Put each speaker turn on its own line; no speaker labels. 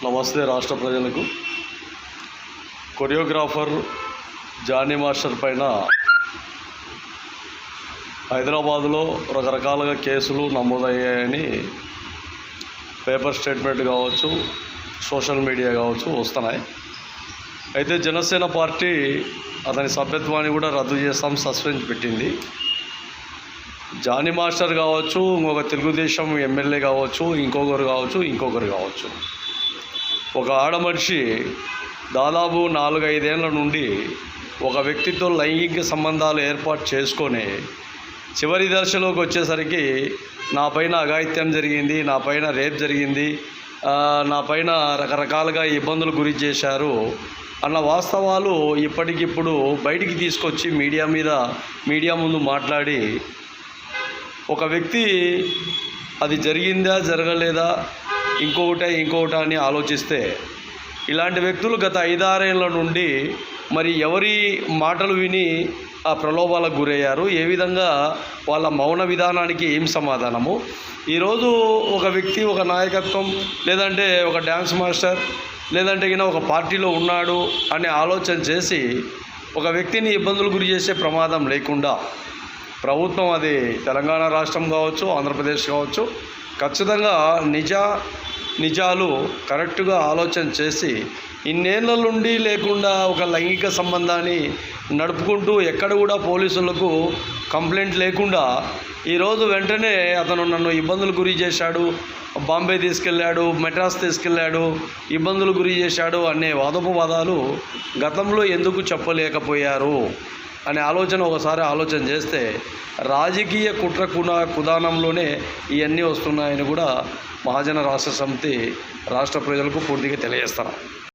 నమస్తే రాష్ట్ర ప్రజలకు. కొరియోగ్రాఫర్ జానీ మాస్టర్ పైన హైదరాబాదులో రకరకాలుగా కేసులు నమోదయ్యాయని పేపర్ స్టేట్మెంట్ కావచ్చు, సోషల్ మీడియా కావచ్చు వస్తున్నాయి. అయితే జనసేన పార్టీ అతని సభ్యత్వాన్ని కూడా రద్దు చేస్తాం, సస్పెండ్ పెట్టింది. జానీ మాస్టర్ కావచ్చు, ఇంకొక తెలుగుదేశం ఎమ్మెల్యే కావచ్చు, ఇంకొకరు కావచ్చు ఒక ఆడమనిషి దాదాపు 4-5 ఏళ్ల నుండి ఒక వ్యక్తితో లైంగిక సంబంధాలు ఏర్పాటు చేసుకొని చివరి దశలోకి వచ్చేసరికి నా పైన అఘాయిత్యం జరిగింది, నా పైన రేప్ జరిగింది, నా పైన రకరకాలుగా ఇబ్బందులు గురి చేశారు అన్న వాస్తవాలు ఇప్పటికిప్పుడు బయటికి తీసుకొచ్చి మీడియా ముందు మాట్లాడి ఒక వ్యక్తి అది జరిగిందా జరగలేదా ఇంకొకట అని ఆలోచిస్తే ఇలాంటి వ్యక్తులు గత 5-6 ఏళ్ల నుండి మరి ఎవరి మాటలు విని ఆ ప్రలోభాలకు గురయ్యారు, ఏ విధంగా వాళ్ళ మౌన విధానానికి ఏం సమాధానము. ఈరోజు ఒక వ్యక్తి ఒక నాయకత్వం లేదంటే ఒక డ్యాన్స్ మాస్టర్ లేదంటే ఒక పార్టీలో ఉన్నాడు అనే ఆలోచన చేసి ఒక వ్యక్తిని ఇబ్బందులు గురి చేసే ప్రమాదం లేకుండా ప్రభుత్వం, అది తెలంగాణ రాష్ట్రం కావచ్చు, ఆంధ్రప్రదేశ్ కావచ్చు, ఖచ్చితంగా నిజాలు కరెక్ట్గా ఆలోచన చేసి ఇన్నేళ్ల నుండి లేకుండా ఒక లైంగిక సంబంధాన్ని నడుపుకుంటూ ఎక్కడ కూడా పోలీసులకు కంప్లైంట్ లేకుండా ఈరోజు వెంటనే అతను నన్ను ఇబ్బందులు గురి చేశాడు, బాంబే తీసుకెళ్ళాడు, మెడ్రాస్ తీసుకెళ్ళాడు, ఇబ్బందులు గురి చేశాడు అనే వాదోపవాదాలు గతంలో ఎందుకు చెప్పలేకపోయారు అనే ఒకసారి ఆలోచన చేస్తే రాజకీయ కుదానంలోనే ఇవన్నీ వస్తున్నాయని కూడా మహాజన రాష్ట్ర సమితి రాష్ట్ర ప్రజలకు పూర్తిగా తెలియజేస్తాను.